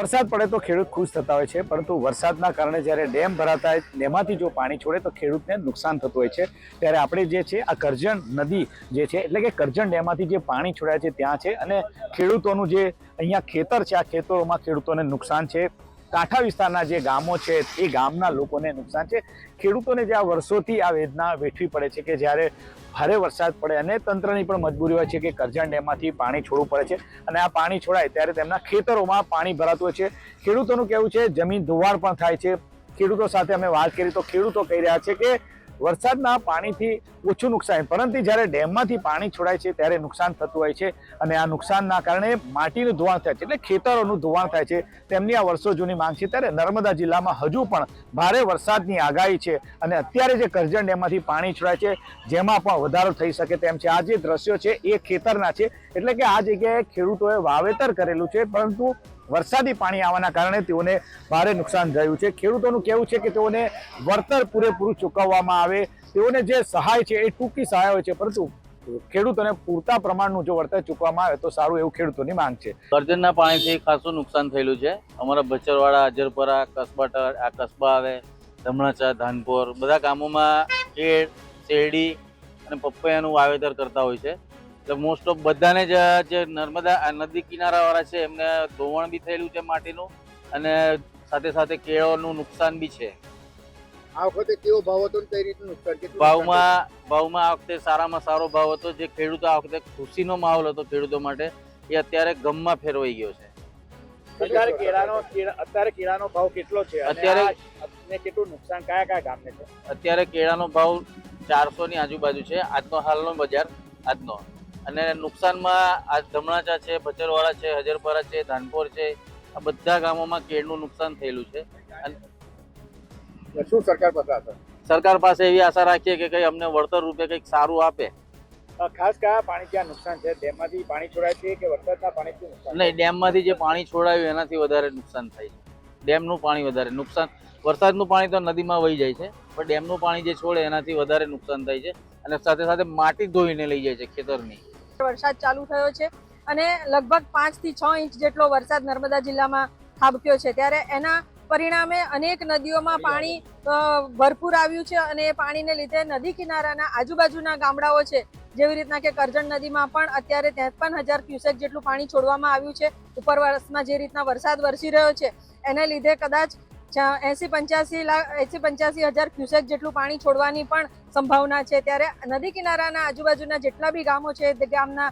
વરસાદ પડે તો ખેડૂત ખુશ થતા હોય છે, પરંતુ વરસાદના કારણે જ્યારે ડેમ ભરાતા હોય તેમાંથી જો પાણી છોડે તો ખેડૂતને નુકસાન થતું હોય છે। ત્યારે આપણે જે છે આ કરજણ નદી જે છે એટલે કે કરજણ ડેમમાંથી જે પાણી છોડાય છે ત્યાં છે અને ખેડૂતોનું જે અહીંયા ખેતર છે આ ખેતરોમાં ખેડૂતોને નુકસાન છે। કાંઠા વિસ્તારના જે ગામો છે એ ગામના લોકોને નુકસાન છે। ખેડૂતોને જે આ વર્ષોથી આ વેદના વેઠવી પડે છે કે જ્યારે ભારે વરસાદ પડે અને તંત્રની પણ મજબૂરી હોય છે કે કરજણ ડેમમાંથી પાણી છોડવું પડે છે અને આ પાણી છોડાય ત્યારે તેમના ખેતરોમાં પાણી ભરાતું હોય છે। ખેડૂતોનું કહેવું છે જમીન ધોવાણ પણ થાય છે। ખેડૂતો સાથે અમે વાત કરી તો ખેડૂતો કહી રહ્યા છે કે વરસાદના પાણીથી ઓછું નુકસાન, પરંતુ જ્યારે ડેમમાંથી પાણી છોડાય છે ત્યારે નુકસાન થતું હોય છે અને આ નુકસાનના કારણે માટીનું ધોવાણ થાય છે એટલે ખેતરોનું ધોવાણ થાય છે। તેમની આ વર્ષો જૂની માંગ છે। ત્યારે નર્મદા જિલ્લામાં હજુ પણ ભારે વરસાદની આગાહી છે અને અત્યારે જે કરજણ ડેમમાંથી પાણી છોડાય છે જેમાં પણ વધારો થઈ શકે તેમ છે। આ જે દ્રશ્યો છે એ ખેતરના છે એટલે કે આ જગ્યાએ ખેડૂતોએ વાવેતર કરેલું છે, પરંતુ વરસાદી પાણી આવવાના કારણે તેઓને ભારે નુકસાન થયું છે। ખેડૂતોનું કહેવું છે કે તેઓને વળતર પૂરેપૂરું ચૂકવવામાં આવે। તેઓને જે સહાય છે એ ટૂંકી સહાય હોય છે, પરંતુ ખેડૂતોને પૂરતા પ્રમાણનું જો વળતર ચૂકવવામાં આવે તો સારું એવું ખેડૂતોની માંગ છે। કરજણના પાણીથી ખાસું નુકસાન થયેલું છે। અમારા બચરવાડા, અજરપરા, આ કસ્બા આવે, ધમણાચા, ધાનપોર બધા ગામોમાં કેળ, શેરડી અને પપૈયાનું વાવેતર કરતા હોય છે। એટલે મોસ્ટ ઓફ બધાને જ જે નર્મદા નદી કિનારાવાળા છે એમને ધોવાણ બી થયેલું છે માટીનું અને સાથે સાથે કેળોનું નુકસાન બી છે। આ વખતે કેવો ભાવ હતો ને કઈ રીતનું નુકસાન? ભાવમાં આ વખતે સારામાં સારો ભાવ હતો। જે ખેડૂતો આ વખતે ખુશીનો માહોલ હતો ખેડૂતો માટે એ અત્યારે ગમમાં ફેરવાઈ ગયો છે। અત્યારે કેળાનો ભાવ કેટલો છે? અત્યારે કેટલું નુકસાન કયા કયા ગામને છે? અત્યારે કેળાનો ભાવ 400 ની આજુબાજુ છે આજનો હાલનો બજાર આજનો। અને નુકસાનમાં આ ધમણાચા છે, બચરવાડા છે, હજરપરા છે, ધાનપોર છે, આ બધા ગામોમાં કેળનું નુકસાન થયેલું છે। શું સરકાર પાસે એવી આશા રાખીએ કે કઈ અમને વળતર રૂપે કંઈક સારું આપે। ખાસ કયા પાણી ત્યાં નુકસાન છે? ડેમમાંથી પાણી છોડાય છે કે વરસાદના પાણીથી નુકસાન? નહીં, ડેમમાંથી જે પાણી છોડાયું એનાથી વધારે નુકસાન થાય છે। ડેમનું પાણી વધારે નુકસાન, વરસાદનું પાણી તો નદીમાં વહી જાય છે પણ ડેમનું પાણી જે છોડે એનાથી વધારે નુકસાન થાય છે અને સાથે સાથે માટી ધોઈને લઈ જાય છે ખેતરની। વરસાદ ચાલુ થયો છે અને લગભગ 5 થી 6 ઇંચ જેટલો વરસાદ નર્મદા જિલ્લામાં ખાબક્યો છે। ત્યારે એના પરિણામે અનેક નદીઓમાં પાણી ભરપૂર આવ્યું છે અને એ પાણીને લીધે નદી કિનારાના આજુબાજુના ગામડાઓ છે, જેવી રીતના કે કરજણ નદીમાં પણ અત્યારે 53,000 ક્યુસેક જેટલું પાણી છોડવામાં આવ્યું છે। ઉપરવાસમાં જે રીતના વરસાદ વરસી રહ્યો છે એને લીધે કદાચ 80-85 હજાર ક્યુસેક જેટલું પાણી છોડવાની પણ સંભાવના છે। ત્યારે નદી કિનારાના આજુબાજુના જેટલા બી ગામો છે તે ગામના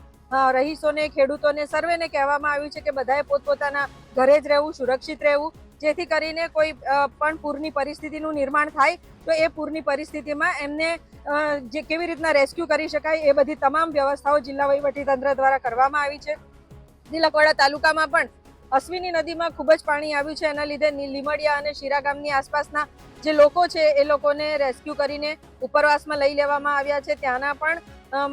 રહીશોને, ખેડૂતોને, સર્વેને કહેવામાં આવ્યું છે કે બધાએ પોતપોતાના ઘરે જ રહેવું, સુરક્ષિત રહેવું, જેથી કરીને કોઈ પણ પૂરની પરિસ્થિતિનું નિર્માણ થાય તો એ પૂરની પરિસ્થિતિમાં એમને જે કેવી રીતના રેસ્ક્યુ કરી શકાય એ બધી તમામ વ્યવસ્થાઓ જિલ્લા વહીવટીતંત્ર દ્વારા કરવામાં આવી છે। તિલકવાડા તાલુકામાં પણ અશ્વિની નદીમાં ખૂબ જ પાણી આવ્યું છે। એના લીધે લીમડિયા અને શિરા ગામની આસપાસના જે લોકો છે એ લોકોને રેસ્ક્યુ કરીને ઉપરવાસમાં લઈ લેવામાં આવ્યા છે। ત્યાંના પણ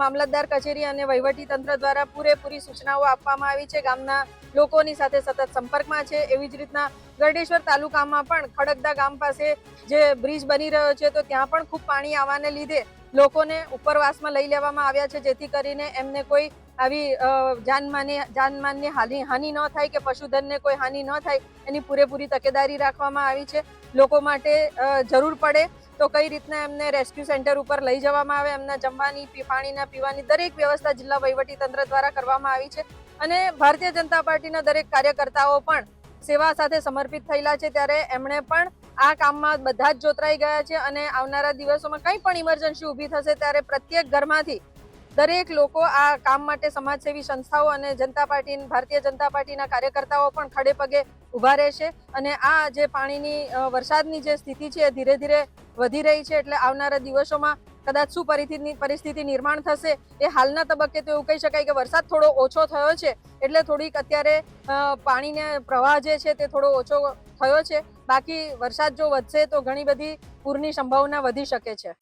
મામલતદાર કચેરી અને વહીવટીતંત્ર દ્વારા પૂરેપૂરી સૂચનાઓ આપવામાં આવી છે। ગામના લોકોની સાથે સતત સંપર્કમાં છે। એવી જ રીતના ગરડેશ્વર તાલુકામાં પણ ખડકદા ગામ પાસે જે બ્રિજ બની રહ્યો છે તો ત્યાં પણ ખૂબ પાણી આવવાને લીધે લોકોને ઉપરવાસમાં લઈ લેવામાં આવ્યા છે, જેથી કરીને એમને કોઈ આવી જાનમાનની હાનિ ન થાય કે પશુધનને કોઈ હાનિ ન થાય એની પૂરેપૂરી તકેદારી રાખવામાં આવી છે। લોકો માટે જરૂર પડે તો કઈ રીતના એમને રેસ્ક્યુ સેન્ટર ઉપર લઈ જવામાં આવે, એમના જમવાની, પાણીના, પીવાની દરેક વ્યવસ્થા જિલ્લા વહીવટીતંત્ર દ્વારા કરવામાં આવી છે અને ભારતીય જનતા પાર્ટીના દરેક કાર્યકર્તાઓ પણ સેવા સાથે સમર્પિત થયેલા છે। ત્યારે એમણે પણ આ કામમાં બધા જ જોતરાઈ ગયા છે અને આવનારા દિવસોમાં કંઈ પણ ઇમરજન્સી ઊભી થશે ત્યારે પ્રત્યેક ઘરમાંથી દરેક લોકો આ કામ માટે સમાજસેવી સંસ્થાઓ અને ભારતીય જનતા પાર્ટીના કાર્યકર્તાઓ પણ ખડે પગે ઊભા રહેશે અને આ જે પાણીની વરસાદની જે સ્થિતિ છે એ ધીરે ધીરે વધી રહી છે। એટલે આવનારા દિવસોમાં કદાચ શું પરિસ્થિતિ નિર્માણ થશે એ હાલના તબક્કે તો એવું કહી શકાય કે વરસાદ થોડો ઓછો થયો છે એટલે થોડીક અત્યારે પાણીને પ્રવાહ જે છે તે થોડો ઓછો થયો છે। બાકી વરસાદ જો વધશે તો ઘણી બધી પૂરની સંભાવના વધી શકે છે।